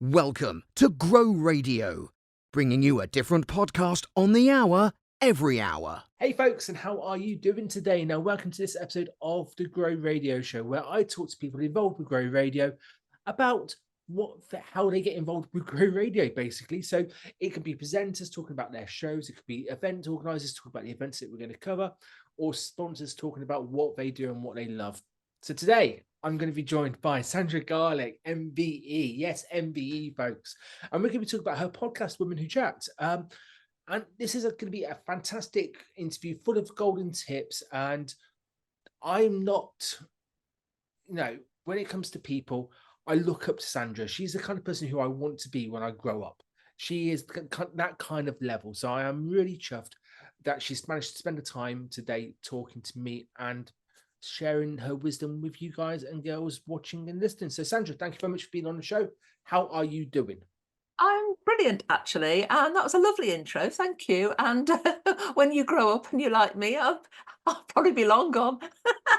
Welcome to Grow Radio, bringing you a different podcast on the hour, every hour. Hey folks, and how are you doing today? Now, welcome to this episode of the Grow Radio Show, where I talk to people involved with Grow Radio about how they get involved with Grow Radio, basically. So it can be presenters talking about their shows, it could be event organizers talking about the events that we're going to cover, or sponsors talking about what they do and what they love. So today, I'm going to be joined by Sandra Garlick MBE. Yes, MBE, folks. And we're going to be talking about her podcast, Women Who Chat. And this is going to be a fantastic interview full of golden tips. And I'm not, when it comes to people, I look up to Sandra. She's the kind of person who I want to be when I grow up. She is that kind of level. So I am really chuffed that she's managed to spend the time today talking to me and sharing her wisdom with you guys and girls watching and listening. So Sandra, thank you very much for being on the show. How are you doing? I'm brilliant, actually, and that was a lovely intro. Thank you. And when you grow up and you're like me, I'll probably be long gone.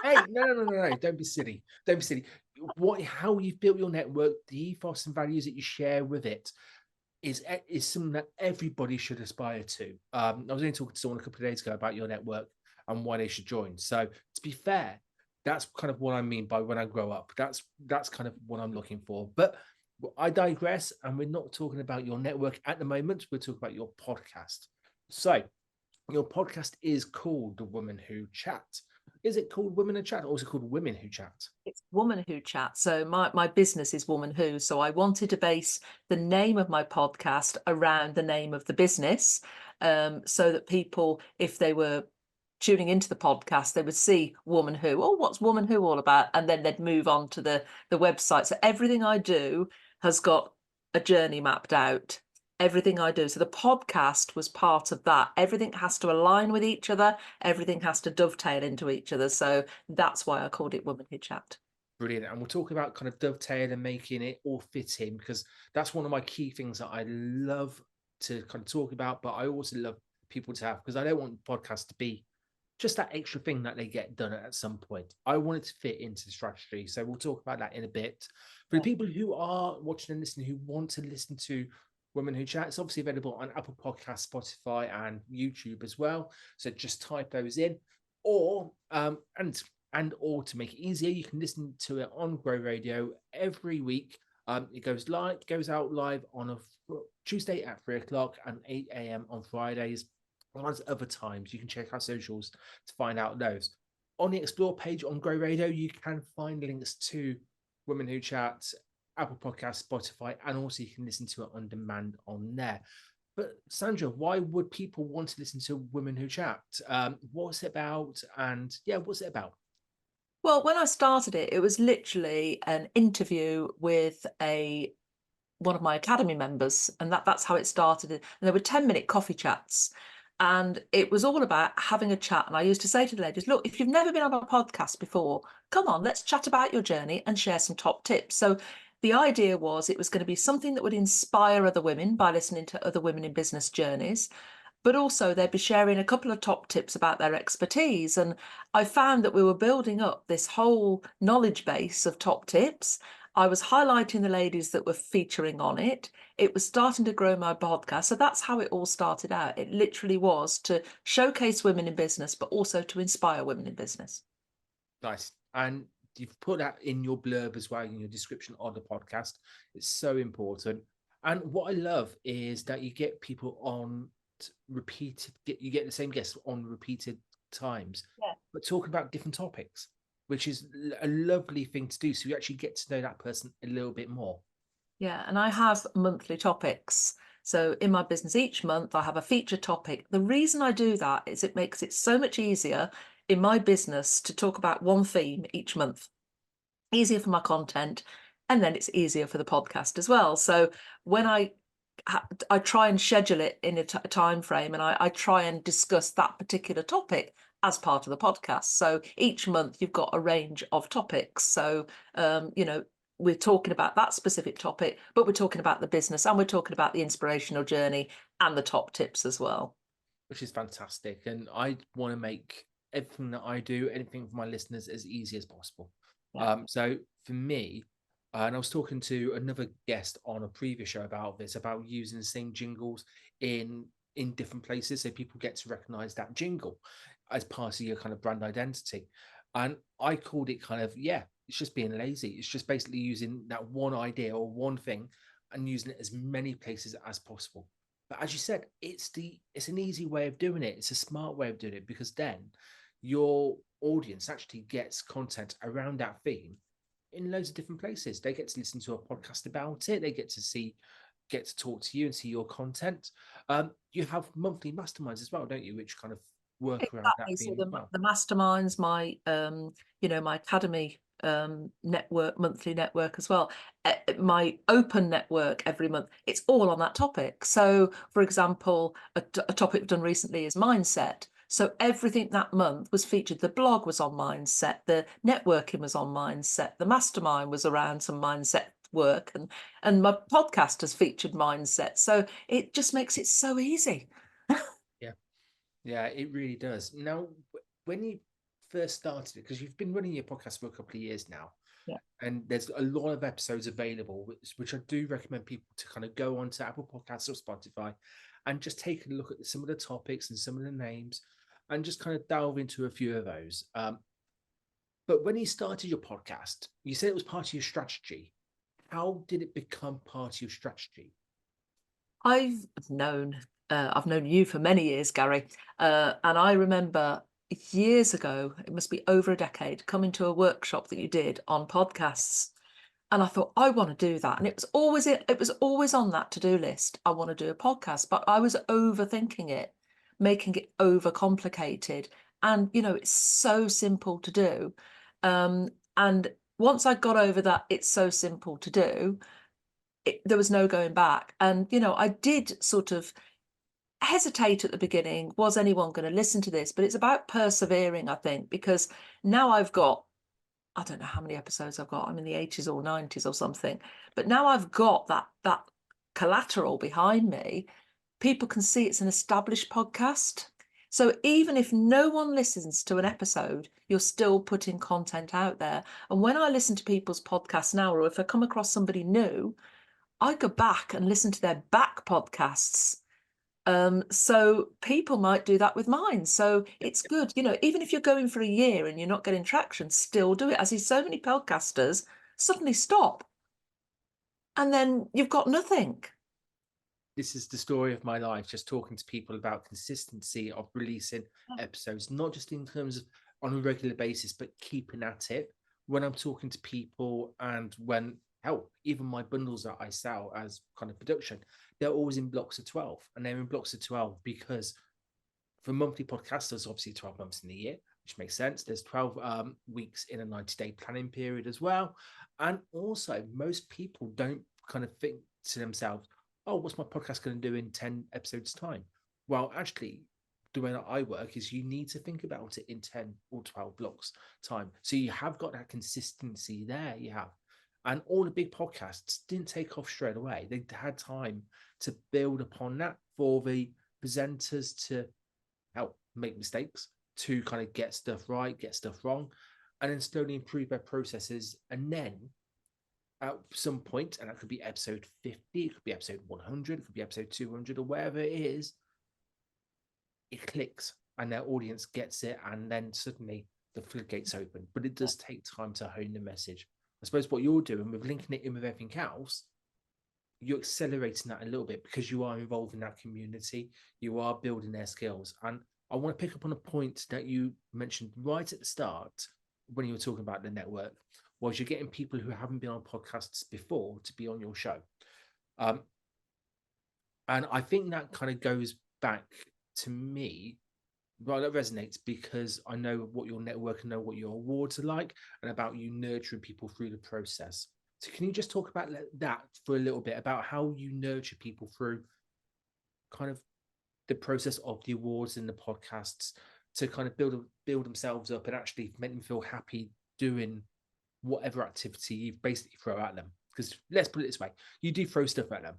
Hey, no! Don't be silly. Don't be silly. How you've built your network, the ethos and values that you share with it, is something that everybody should aspire to. I was only talking to someone a couple of days ago about your network and why they should join. So to be fair, that's kind of what I mean by when I grow up. That's kind of what I'm looking for. But I digress, and we're not talking about your network at the moment. We're talking about your podcast. So your podcast is called The Women Who Chat. Is it called Women Who Chat, or is it called Women Who Chat? It's Woman Who Chat. So my business is Woman Who. So I wanted to base the name of my podcast around the name of the business, so that people, if they were tuning into the podcast, they would see Woman Who. Oh, what's Woman Who all about? And then they'd move on to the website. So everything I do has got a journey mapped out. Everything I do. So the podcast was part of that. Everything has to align with each other. Everything has to dovetail into each other. So that's why I called it Women Who Chat. Brilliant. And we'll talk about kind of dovetail and making it all fit in, because that's one of my key things that I love to kind of talk about, but I also love people to have, because I don't want podcasts to be just that extra thing that they get done at some point. I want it to fit into the strategy. So we'll talk about that in a bit. For the people who are watching and listening, who want to listen to Women Who Chat, it's obviously available on Apple Podcasts, Spotify, and YouTube as well. So just type those in, or or to make it easier, you can listen to it on Grow Radio every week. It goes out live on a Tuesday at 3:00 and 8 a.m. on Fridays. As other times, you can check our socials to find out those. On the Explore page on Grow Radio, you can find links to Women Who Chat, Apple Podcasts, Spotify, and also you can listen to it on demand on there. But Sandra, why would people want to listen to Women Who Chat? What's it about? And what's it about? Well, when I started it, it was literally an interview with one of my academy members, and that's how it started. And there were 10-minute coffee chats. And it was all about having a chat. And I used to say to the ladies, look, if you've never been on a podcast before, come on, let's chat about your journey and share some top tips. So the idea was it was going to be something that would inspire other women by listening to other women in business journeys. But also they'd be sharing a couple of top tips about their expertise. And I found that we were building up this whole knowledge base of top tips. I was highlighting the ladies that were featuring on it. It was starting to grow my podcast. So that's how it all started out. It literally was to showcase women in business, but also to inspire women in business. Nice. And you've put that in your blurb as well, in your description of the podcast. It's so important. And what I love is that you get people on you get the same guests on repeated times, but talking about different topics, which is a lovely thing to do. So you actually get to know that person a little bit more. Yeah, and I have monthly topics. So in my business, each month I have a feature topic. The reason I do that is it makes it so much easier in my business to talk about one theme each month. Easier for my content, and then it's easier for the podcast as well. So when I try and schedule it in a time frame, and I try and discuss that particular topic as part of the podcast. So each month you've got a range of topics. So, we're talking about that specific topic, but we're talking about the business, and we're talking about the inspirational journey and the top tips as well. Which is fantastic. And I want to make everything that I do, anything for my listeners, as easy as possible. Yeah. So for me, And I was talking to another guest on a previous show about this, about using the same jingles in different places, so people get to recognize that jingle as part of your kind of brand identity. And I called it kind of, yeah, it's just being lazy. It's just basically using that one idea or one thing and using it as many places as possible. But as you said, it's an easy way of doing it. It's a smart way of doing it, because then your audience actually gets content around that theme in loads of different places. They get to listen to a podcast about it. They get to talk to you and see your content. You have monthly masterminds as well, don't you? Which kind of work around that Exactly. So theme as well. the masterminds, my my academy network, monthly network as well, my open network every month, it's all on that topic. So for example, a topic we've done recently is mindset. So everything that month was featured. The blog was on mindset, the networking was on mindset, the mastermind was around some mindset work, and my podcast has featured mindset. So it just makes it so easy. Yeah, yeah, it really does. Now, when you first started it, because you've been running your podcast for a couple of years now, Yeah. and there's a lot of episodes available, which I do recommend people to kind of go onto Apple Podcasts or Spotify and just take a look at some of the topics and some of the names and just kind of delve into a few of those. But when you started your podcast, you said it was part of your strategy. How did it become part of your strategy? I've known I've known you for many years, Gary, and I remember years ago, it must be over a decade, coming to a workshop that you did on podcasts, and I thought I want to do that, and it was always on that to-do list. I want to do a podcast, but I was overthinking it, making it overcomplicated, and it's so simple to do, and once I got over that, it's so simple to do. There was no going back. And, I did sort of hesitate at the beginning. Was anyone going to listen to this? But it's about persevering, I think, because now I've got, I don't know how many episodes I've got. I'm in the 80s or 90s or something. But now I've got that collateral behind me. People can see it's an established podcast. So even if no one listens to an episode, you're still putting content out there. And when I listen to people's podcasts now, or if I come across somebody new, I go back and listen to their back podcasts. So people might do that with mine. So it's good, even if you're going for a year and you're not getting traction, still do it. I see so many podcasters suddenly stop and then you've got nothing. This is the story of my life, just talking to people about consistency of releasing episodes, not just in terms of on a regular basis, but keeping at it. When I'm talking to people and when, hell, even my bundles that I sell as kind of production, they're always in blocks of 12, and they're in blocks of 12 because for monthly podcasters, obviously 12 months in the year, which makes sense. There's 12 weeks in a 90-day planning period as well. And also, most people don't kind of think to themselves, oh, what's my podcast going to do in 10 episodes' time? Well, actually, the way that I work is you need to think about it in 10 or 12 blocks time. So you have got that consistency there. You have. And all the big podcasts didn't take off straight away. They had time to build upon that for the presenters to help make mistakes, to kind of get stuff right, get stuff wrong, and then slowly improve their processes. And then at some point, and that could be episode 50, it could be episode 100, it could be episode 200, or wherever it is, it clicks and their audience gets it, and then suddenly the floodgates open. But it does take time to hone the message. I suppose what you're doing with linking it in with everything else, you're accelerating that a little bit because you are involved in that community, you are building their skills. And I want to pick up on a point that you mentioned right at the start when you were talking about the network, was you're getting people who haven't been on podcasts before to be on your show. And I think that kind of goes back to me. Well, that resonates because I know what your network and know what your awards are like, and about you nurturing people through the process. So can you just talk about that for a little bit, about how you nurture people through kind of the process of the awards and the podcasts to kind of build themselves up and actually make them feel happy doing whatever activity you basically throw at them? Because let's put it this way, you do throw stuff at them.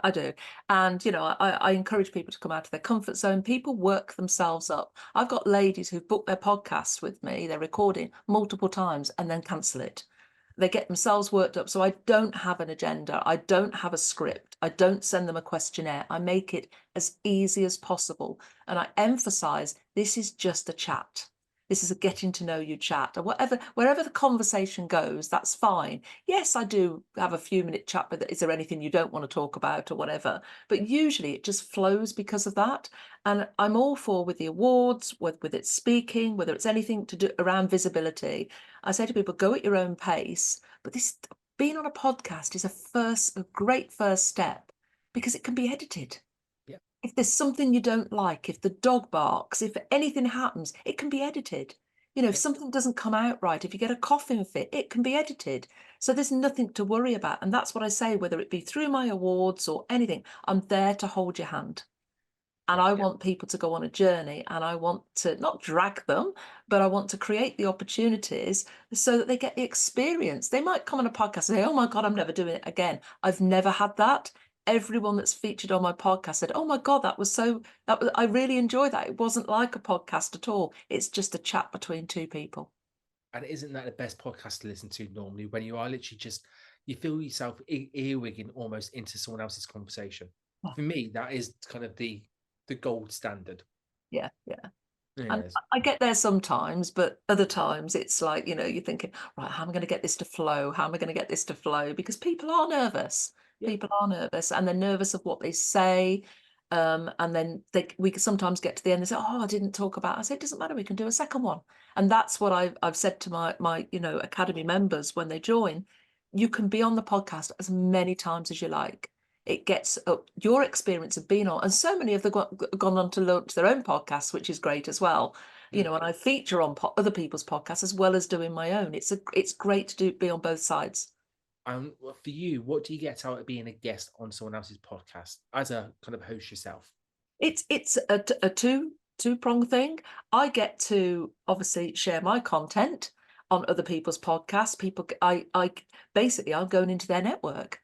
I do. And, I encourage people to come out of their comfort zone. People work themselves up. I've got ladies who've booked their podcasts with me, they're recording multiple times and then cancel it. They get themselves worked up. So I don't have an agenda. I don't have a script. I don't send them a questionnaire. I make it as easy as possible. And I emphasize this is just a chat. This is a getting to know you chat, or wherever the conversation goes, that's fine. Yes, I do have a few minute chat, but is there anything you don't want to talk about or whatever? But usually it just flows because of that. And I'm all for with the awards, with its speaking, whether it's anything to do around visibility. I say to people, go at your own pace. But this being on a podcast is a great first step because it can be edited. Yeah. If there's something you don't like, if the dog barks, if anything happens, it can be edited. You know, if Yeah. something doesn't come out right, if you get a coughing fit, it can be edited. So there's nothing to worry about. And that's what I say, whether it be through my awards or anything, I'm there to hold your hand. And Yeah. I want people to go on a journey, and I want to not drag them, but I want to create the opportunities so that they get the experience. They might come on a podcast and say, oh my God, I'm never doing it again. I've never had that. Everyone that's featured on my podcast said, oh my God, I really enjoyed that. It wasn't like a podcast at all. It's just a chat between two people. And isn't that the best podcast to listen to normally, when you are literally just, you feel yourself earwigging almost into someone else's conversation? Yeah. For me, that is kind of the gold standard. Yeah. And Yes. I get there sometimes, but other times it's like, you're thinking, right, how am I going to get this to flow? How am I going to get this to flow? Because people are nervous. Yeah. People are nervous, and they're nervous of what they say. And then we can sometimes get to the end and say, oh, I didn't talk about. I say, it doesn't matter. We can do a second one. And that's what I've said to my academy members when they join. You can be on the podcast as many times as you like. It gets up your experience of being on, and so many of them gone on to launch their own podcasts, which is great as well. And I feature on other people's podcasts as well as doing my own. It's great to be on both sides. For you, what do you get out of being a guest on someone else's podcast as a kind of host yourself? It's a two-pronged thing. I get to obviously share my content on other people's podcasts. I basically, I'm going into their network.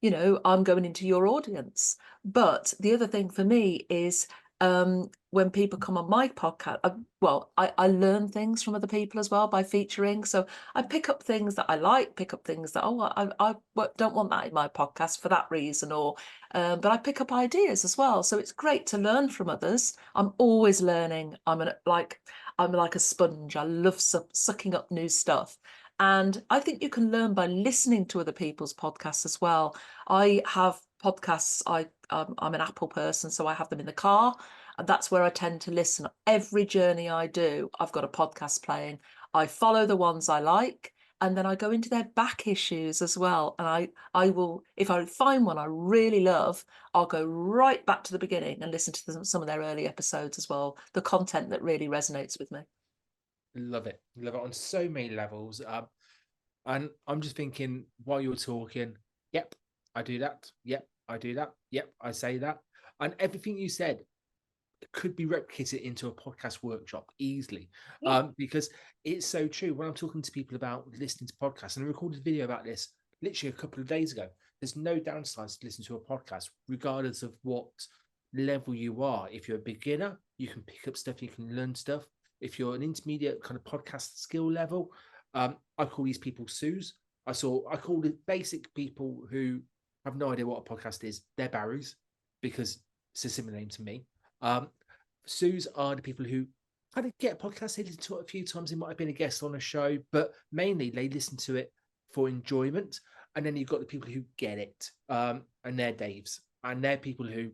I'm going into your audience. But the other thing for me is when people come on my podcast, I learn things from other people as well by featuring. So I pick up things that I like, pick up things that, I don't want that in my podcast for that reason, but I pick up ideas as well. So it's great to learn from others. I'm always learning. I'm like a sponge. I love sucking up new stuff. And I think you can learn by listening to other people's podcasts as well. I have podcasts. I'm an Apple person, so I have them in the car. And that's where I tend to listen. Every journey I do, I've got a podcast playing. I follow the ones I like, and then I go into their back issues as well. And I will, if I find one I really love, I'll go right back to the beginning and listen to some of their early episodes as well. The content that really resonates with me. Love it on so many levels. And I'm just thinking while you're talking, yep, I do that. Yep, I do that. Yep, I say that. And everything you said could be replicated into a podcast workshop easily. Yeah. Because it's so true. When I'm talking to people about listening to podcasts, and I recorded a video about this literally a couple of days ago, there's no downsides to listen to a podcast, regardless of what level you are. If you're a beginner, you can pick up stuff, you can learn stuff. If you're an intermediate kind of podcast skill level, I call these people Sues. I call the basic people who have no idea what a podcast is. They're Barrys, because it's a similar name to me. Sues are the people who kind of get a podcast. They listen to it a few times. They might have been a guest on a show, but mainly they listen to it for enjoyment. And then you've got the people who get it, and they're Daves, and they're people who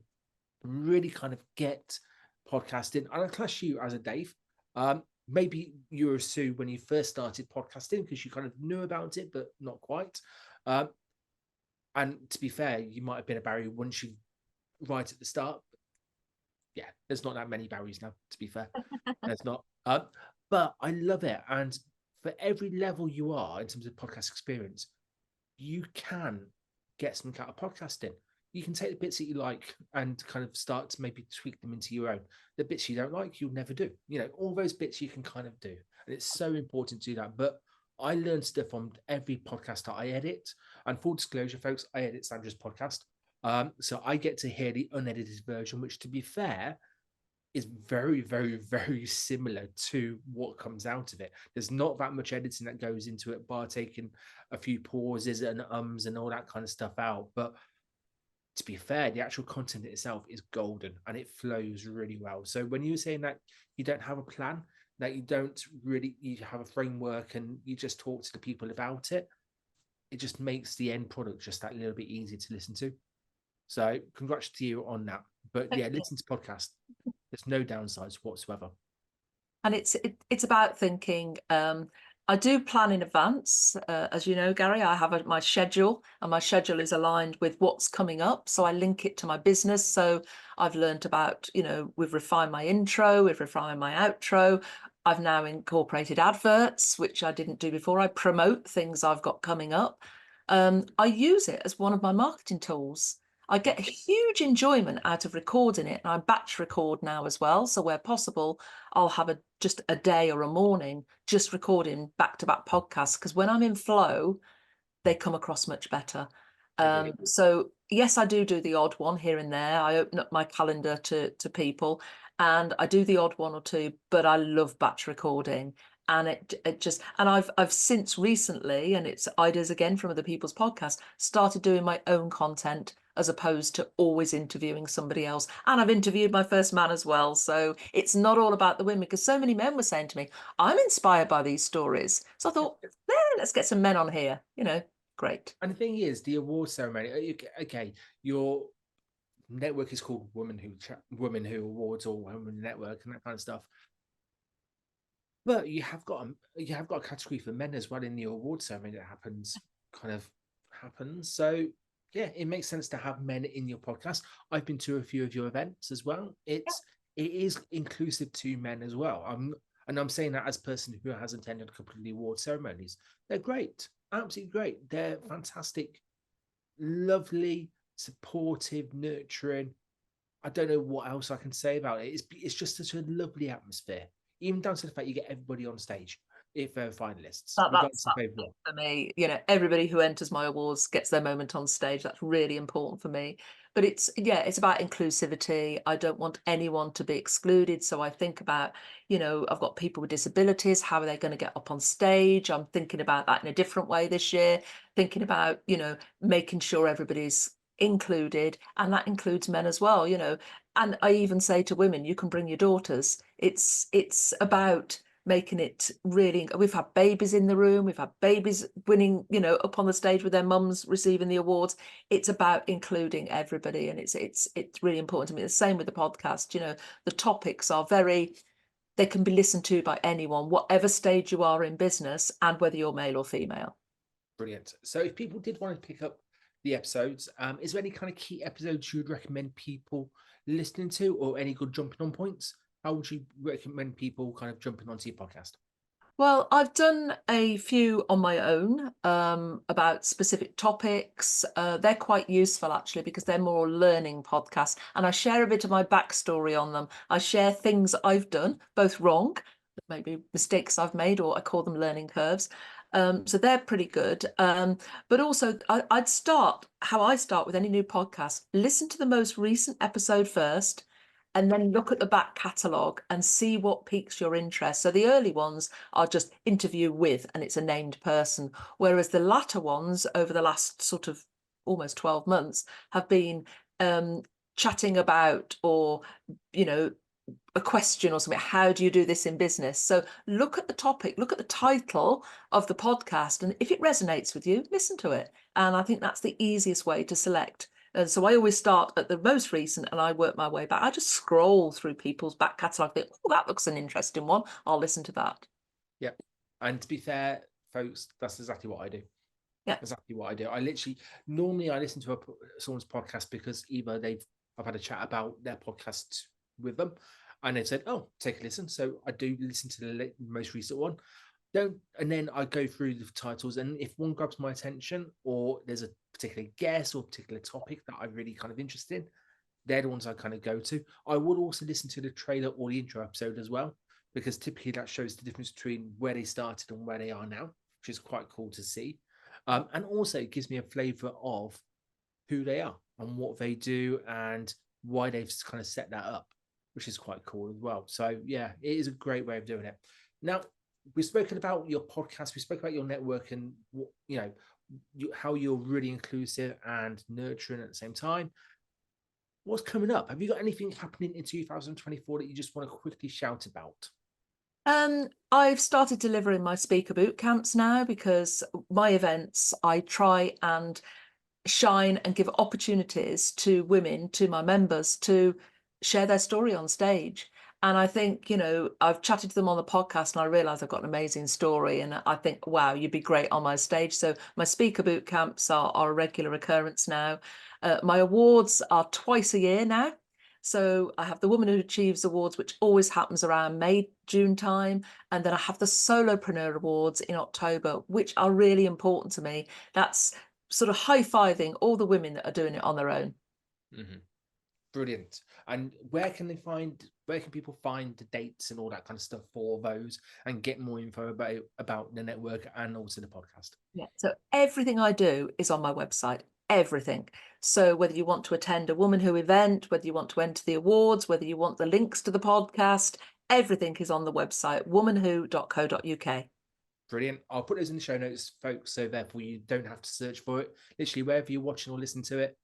really kind of get podcasting. And I class you as a Dave. Maybe you were a Sue when you first started podcasting because you kind of knew about it, but not quite. And to be fair, you might have been a Barry once you right at the start. Yeah, there's not that many Barrys now, to be fair. There's not. But I love it. And for every level you are in terms of podcast experience, you can get something out of podcasting. You can take the bits that you like and kind of start to maybe tweak them into your own. The bits you don't like, you'll never do. All those bits you can kind of do. And it's so important to do that. But I learn stuff from every podcast that I edit. And full disclosure, folks, I edit Sandra's podcast. So I get to hear the unedited version, which, to be fair, is very, very, very similar to what comes out of it. There's not that much editing that goes into it, bar taking a few pauses and ums and all that kind of stuff out. But to be fair, the actual content itself is golden and it flows really well. So when you were saying that you don't have a plan, that you don't really, you have a framework and you just talk to the people about it, it just makes the end product just that little bit easier to listen to. So congrats to you on that. But yeah, listen to podcasts. There's no downsides whatsoever. And it's about thinking. I do plan in advance, as you know, Gary. I have my schedule, and my schedule is aligned with what's coming up. So I link it to my business. So I've learned about, we've refined my intro, we've refined my outro. I've now incorporated adverts, which I didn't do before. I promote things I've got coming up. I use it as one of my marketing tools. I get a huge enjoyment out of recording it, and I batch record now as well. So where possible, I'll have just a day or a morning just recording back-to-back podcasts, because when I'm in flow, they come across much better. So yes, I do the odd one here and there. I open up my calendar to people, and I do the odd one or two, but I love batch recording. And it just, and I've since recently, and it's ideas again from other people's podcasts, started doing my own content as opposed to always interviewing somebody else. And I've interviewed my first man as well. So it's not all about the women, because so many men were saying to me, I'm inspired by these stories. So I thought, let's get some men on here, great. And the thing is, the award ceremony, okay, your network is called Women Who Awards, or Women Network and that kind of stuff. But you have got a category for men as well in the award ceremony that happens. So yeah, it makes sense to have men in your podcast. I've been to a few of your events as well. It is inclusive to men as well. I'm saying that as a person who has attended a couple of the award ceremonies. They're great, absolutely great. They're fantastic, lovely, supportive, nurturing. I don't know what else I can say about it. It's just such a lovely atmosphere, even down to the fact you get everybody on stage if they're finalists. That's for me. Everybody who enters my awards gets their moment on stage. That's really important for me. But it's about inclusivity. I don't want anyone to be excluded. So I think about, I've got people with disabilities. How are they going to get up on stage? I'm thinking about that in a different way this year, thinking about, making sure everybody's included, and that includes men as well, and I even say to women, you can bring your daughters. It's about making it really, we've had babies in the room, we've had babies winning, up on the stage with their mums receiving the awards. It's about including everybody, and it's really important to me. The same with the podcast. The topics are they can be listened to by anyone, whatever stage you are in business, and whether you're male or female. Brilliant. So if people did want to pick up the episodes, is there any kind of key episodes you would recommend people listening to, or any good jumping on points? How would you recommend people kind of jumping onto your podcast? Well, I've done a few on my own about specific topics. They're quite useful, actually, because they're more learning podcasts, and I share a bit of my backstory on them. I share things I've done, both wrong, maybe mistakes I've made, or I call them learning curves. So they're pretty good. But also, I'd start how I start with any new podcast. Listen to the most recent episode first, and then look at the back catalogue and see what piques your interest. So the early ones are just interview with, and it's a named person, whereas the latter ones over the last sort of almost 12 months have been chatting about, or, a question or something. How do you do this in business? So look at the topic, look at the title of the podcast, and if it resonates with you, listen to it. And I think that's the easiest way to select. And so I always start at the most recent and I work my way back. I just scroll through people's back catalogue, think, oh, that looks an interesting one, I'll listen to that. Yeah. And to be fair, folks, that's exactly what I do. Yeah, exactly what I do. Normally I listen to someone's podcast because either I've had a chat about their podcast with them, and they've said, "Oh, take a listen." So I do listen to the most recent one. And then I go through the titles, and if one grabs my attention, or there's a particular guest or particular topic that I'm really kind of interested in, they're the ones I kind of go to. I would also listen to the trailer or the intro episode as well, because typically that shows the difference between where they started and where they are now, which is quite cool to see. And also it gives me a flavor of who they are and what they do and why they've kind of set that up. which is quite cool as well. So yeah, it is a great way of doing it. Now, we've spoken about your podcast, we spoke about your network, and how you're really inclusive and nurturing at the same time. What's coming up? Have you got anything happening in 2024 that you just want to quickly shout about? I've started delivering my speaker boot camps now, because my events, I try and shine and give opportunities to women, to my members, to share their story on stage. And I think, I've chatted to them on the podcast and I realize I've got an amazing story. And I think, wow, you'd be great on my stage. So my speaker boot camps are a regular occurrence now. My awards are twice a year now. So I have the Woman Who Achieves Awards, which always happens around May, June time. And then I have the Solopreneur Awards in October, which are really important to me. That's sort of high-fiving all the women that are doing it on their own. Mm-hmm. Brilliant. And where can people find the dates and all that kind of stuff for those, and get more info about the network and also the podcast? Yeah, so everything I do is on my website, everything. So whether you want to attend a Woman Who event, whether you want to enter the awards, whether you want the links to the podcast, everything is on the website, womanwho.co.uk. Brilliant. I'll put those in the show notes, folks, so therefore you don't have to search for it. Literally, wherever you're watching or listening to it,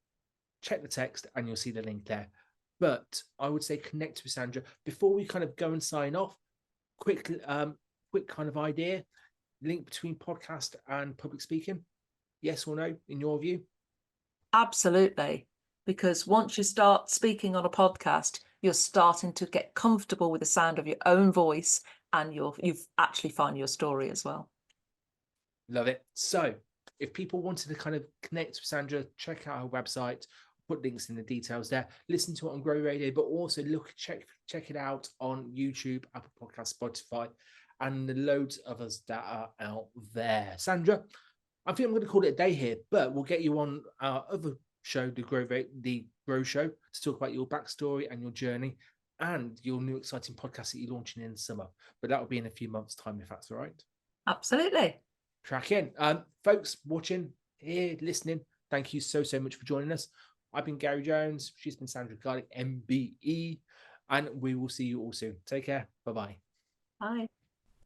check the text and you'll see the link there. But I would say connect with Sandra. Before we kind of go and sign off, quick kind of idea, link between podcast and public speaking. Yes or no, in your view? Absolutely. Because once you start speaking on a podcast, you're starting to get comfortable with the sound of your own voice, and you've actually found your story as well. Love it. So if people wanted to kind of connect with Sandra, check out her website, put links in the details there, listen to it on Grow Radio, but also check it out on YouTube, Apple Podcasts, Spotify, and the loads of us that are out there. Sandra, I think I'm going to call it a day here, but we'll get you on our other show, the Grow Show, to talk about your backstory and your journey and your new exciting podcast that you're launching in the summer. But that will be in a few months' time, if that's all right. Absolutely. Crack in. Folks watching here, listening, thank you so much for joining us. I've been Gary Jones. She's been Sandra Garlick MBE. And we will see you all soon. Take care. Bye-bye. Bye.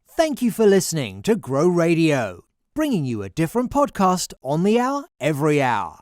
Thank you for listening to Grow Radio, bringing you a different podcast on the hour every hour.